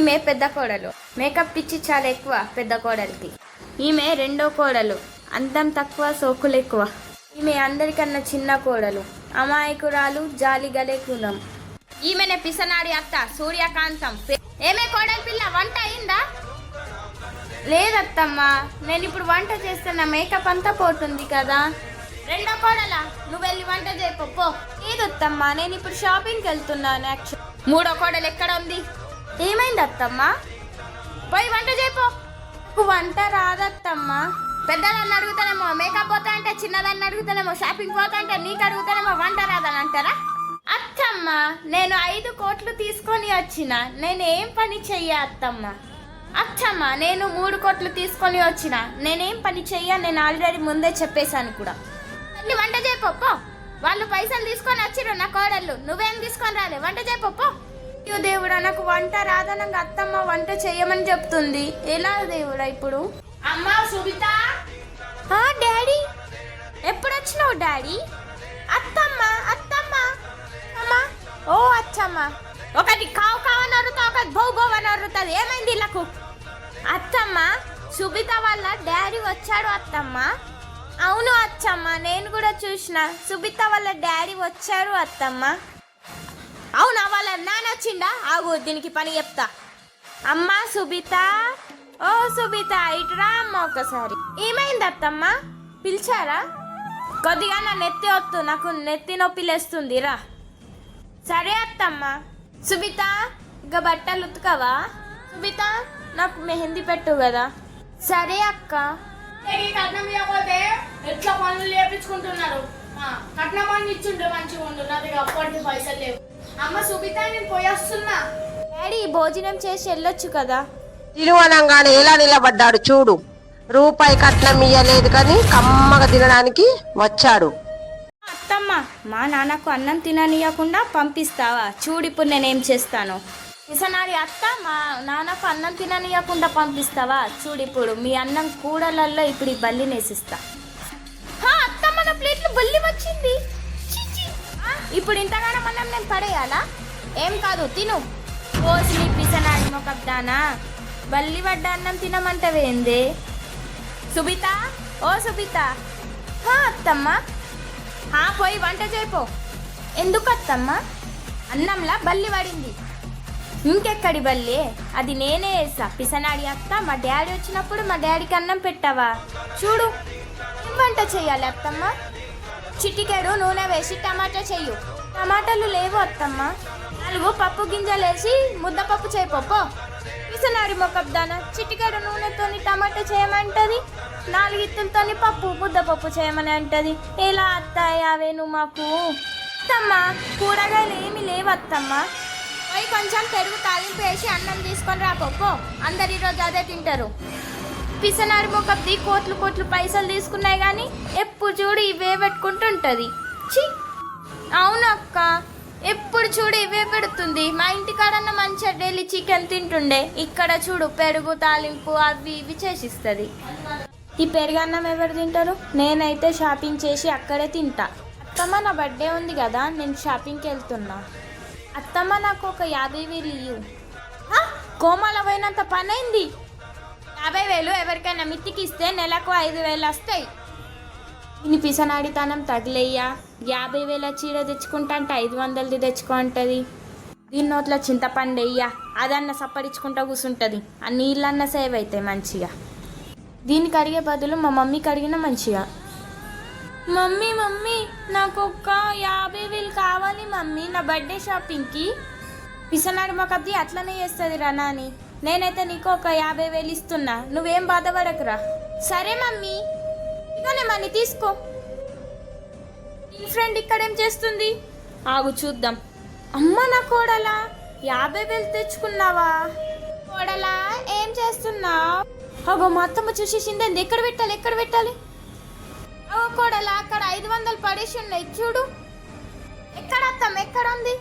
ఈమె పెద్ద కోడలు, మేకప్ పిచ్చి చాలా ఎక్కువ పెద్ద కోడలికి. ఈమె రెండో కోడలు, అందం తక్కువ సోకులు ఎక్కువ. ఈమె అందరికన్నా చిన్న కోడలు, అమాయకురాలు, జాలిగలే గుణం. ఈమెనే పిసనాడి అత్త సూర్యకాంతం. ఏమే కోడలి పిల్ల, వంట అయిందా? లేదత్తమ్మా, నేను ఇప్పుడు వంట చేస్తున్నా, మేకప్ అంతా పోతుంది కదా. రెండో కోడలా, నువ్వు వెళ్ళి వంట చేయపో. లేదత్తమ్మా, నేను ఇప్పుడు షాపింగ్కి వెళ్తున్నాను. యాక్చువల్ మూడో కోడలు ఎక్కడ ఉంది? ఏమైంది అత్తమ్మా? పోయి వంట చేయపో. వంట రాదత్తమ్మా. పెద్దదాన్ని అడుగుతానేమో మేకప్ పోతా అంటే, చిన్నదాన్ని అడుగుతానేమో షాపింగ్ పోతా అంటే, నీకు అడుగుతానేమో వంట రాదని అంటారా? అత్తమ్మ, నేను 5 కోట్లు తీసుకొని వచ్చిన, నేను ఏం పని చెయ్య అత్తమ్మ. అత్తమ్మ, నేను 3 కోట్లు తీసుకొని వచ్చిన, నేనేం పని చెయ్య, నేను ఆల్రెడీ ముందే చెప్పేశాను కూడా. నీ వంట చేయపో. వాళ్ళు పైసలు తీసుకొని వచ్చిరు నా కోడళ్ళు, నువ్వేం తీసుకొని రాలే, వంట చేయపో. అయ్యో దేవుడా, నాకు వంట రాదనంగా అత్తమ్మ వంట చెయ్యమని చెప్తుంది. ఎలా దేవుడా ఇప్పుడు? అమ్మా సుబిత. డాడీ, ఎప్పుడు వచ్చినావు డాడీ? అత్తమ్మ అత్తమ్మ అమ్మా. ఓ అచ్చమ్మ, ఒకటి కావు కావని అరుతా, ఒకటి బౌ బౌ అని అరుతుంది. ఏమైంది ఇళ్ళకు? అత్తమ్మ, సుబిత వాళ్ళ డాడీ వచ్చాడు అత్తమ్మ. అవును అచ్చమ్మ, నేను కూడా చూసిన, సుబిత వాళ్ళ డాడీ వచ్చారు అత్తమ్మ. అవునా, వాళ్ళ నాన్న వచ్చిండా? ఆగు, దీనికి పని చెప్తా. అమ్మా సుబిత, ఓ సుబిత ఇటురా అమ్మ ఒకసారి. ఏమైంది అత్తమ్మ, పిలిచారా? కొద్దిగా నా నెత్తి వద్దు, నాకు నెత్తి నొప్పి లేస్తుంది, రా. సరే అత్తమ్మ. సుబిత, ఇక బట్టలు ఉతుకవా? సుబిత, నాకు మెహందీ పెట్టు కదా. సరే అక్క. కట్నం ఇవ్వకపోతే ఎట్లా పనులు చేపించుకుంటున్నారు? కట్నం పని ఇచ్చుంటే మంచిగా ఉండు, నా దగ్గర అప్పటికి పైసలు లేవు. అమ్మ సుబిత, నేను పోయేస్తున్నా. డాడీ, భోజనం చేసి వెళ్ళొచ్చు కదా. తిరువనంగానే ఎలా నిలబడ్డాడు చూడు. రూపాయి కట్నం ఇయ్యలేదు కానీ కమ్మగా తినడానికి వచ్చాడు. అత్తమ్మ, మా నాన్నకు అన్నం తిననీయకుండా పంపిస్తావా? చూడు ఇప్పుడు నేనేం చేస్తాను. పిసనాడి అత్త, మా నాన్నకు అన్నం తిననీయకుండా పంపిస్తావా? చూడు ఇప్పుడు మీ అన్నం కూడలల్లో ఇప్పుడు ఈ బల్లి నేసిస్తా. అత్తమ్మ, నా ప్లేట్లో బల్లి వచ్చింది. ఇప్పుడు ఇంతగానో అన్నం నేను పడేయాలా? ఏం కాదు, తిను. పోసి పిసనాడి మొకబ్దానా, బల్లి పడ్డ అన్నం తినమంటవేందే? సుబిత, ఓ సుబిత. అత్తమ్మ. పోయి వంట చేయపో. ఎందుకు అత్తమ్మ? అన్నంలా బల్లి పడింది. ఇంకెక్కడి బల్లి? అది నేనే వేసా. పిసనాడి అత్త, మా డాడీ వచ్చినప్పుడు మా డాడీకి అన్నం పెట్టావా? చూడు, ఏం వంట చెయ్యాలి అత్తమ్మ? చిటికెడు నూనె వేసి టమాటా చెయ్యు. టమాటాలు లేవు అత్తమ్మ. 4 పప్పు గింజలు వేసి ముద్దపప్పు చేయపో. పిసనాడి మొకబ్దాన, చిటికెడు నూనెతోని టమాటా చేయమంటది, 4 ఇత్తులతోని పప్పు ముద్దపప్పు చేయమని అంటది. ఎలా అత్తాయి అవే నువ్వు మాకు? అత్తమ్మ, కూరగాయలు ఏమి లేవు అత్తమ్మ. పోయి కొంచెం పెరుగు తాలింపు వేసి అన్నం తీసుకొని రాపో. అందరు ఈరోజు అదే తింటారు. పిసనాడి మొకబ్ది కోట్లు కోట్లు పైసలు తీసుకున్నాయి కానీ ఎప్పుడు చూడు ఇవే పెట్టుకుంటుంటది. చి, అవును అక్క, ఎప్పుడు చూడు ఇవే పెడుతుంది. మా ఇంటికాడన్న మంచిగా డైలీ చికెన్ తింటుండే, ఇక్కడ చూడు పెరుగు తాలింపు అవి ఇవి చేసిస్తుంది. ఈ పెరుగన్నం ఎవరు తింటారు? నేనైతే షాపింగ్ చేసి అక్కడే తింటా. అత్తమ్మ, నా బర్త్డే ఉంది కదా, నేను షాపింగ్కి వెళ్తున్నా. అత్తమ్మ, నాకు ఒక 50,000 ఇయ్యు. కోమాల పోయినంత పని అయింది. 50,000 ఎవరికైనా మిత్తికి ఇస్తే నెలకు 5,000 వస్తాయి. ఇన్ని పిసనాడితనం తగిలేయ్యా. 50,000 చీర తెచ్చుకుంటా అంటే 500ది తెచ్చుకో అంటది. దీని నోట్లో చింతపండు వెయ్యా, అదన్న సప్పరించుకుంటా కూర్చుంటుంది. ఆ నీళ్ళన్న సేవ్ అవుతాయి మంచిగా. దీనికి అడిగే బదులు మా మమ్మీకి అడిగినా మంచిగా. మమ్మీ మమ్మీ, నాకు ఒక 50,000 కావాలి మమ్మీ, నా బర్త్డే షాపింగ్కి. పిసనాడి మొకబ్ది అట్లనే చేస్తుంది రా నాని. నేనైతే నీకు ఒక 50,000 ఇస్తున్నా, నువ్వేం బాధపడకురా. సరే మమ్మీ, ఇకనే మనీ తీసుకో. ఈ ఫ్రెండ్ ఇక్కడేం చేస్తుంది? ఆగు చూద్దాం. అమ్మ నా కోడలా, 50,000 తెచ్చుకున్నావా? కోడలా, ఏం చేస్తున్నావు? అగో మా అత్తమ్మ చూసేసింది. ఎక్కడ పెట్టాలి ఎక్కడ పెట్టాలి? ఓ కోడలా, అక్కడ 500 పడేసి ఉన్నాయి చూడు. ఎక్కడ అత్తమ్మ, ఎక్కడ ఉంది?